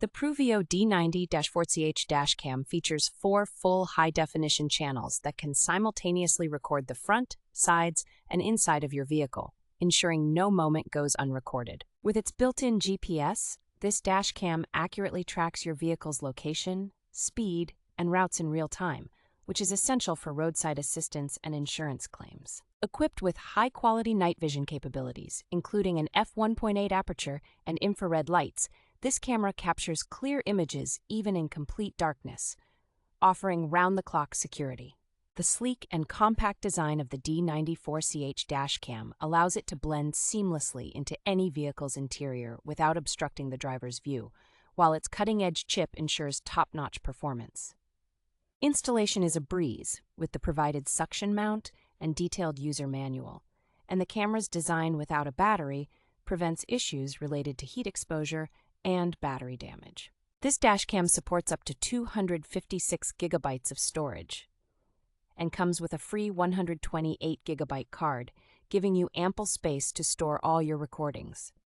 The PRUVEEO D90-4CH Dash Cam features 4 full high-definition channels that can simultaneously record the front, sides, and inside of your vehicle, ensuring no moment goes unrecorded. With its built-in GPS, this dash cam accurately tracks your vehicle's location, speed, and routes in real time, which is essential for roadside assistance and insurance claims. Equipped with high-quality night vision capabilities, including an f1.8 aperture and infrared lights, this camera captures clear images even in complete darkness, offering round-the-clock security. The sleek and compact design of the D90-4CH Dash Cam allows it to blend seamlessly into any vehicle's interior without obstructing the driver's view, while its cutting-edge chip ensures top-notch performance. Installation is a breeze with the provided suction mount and detailed user manual, and the camera's design without a battery prevents issues related to heat exposure and battery damage. This dashcam supports up to 256 gigabytes of storage and comes with a free 128 gigabyte card, giving you ample space to store all your recordings.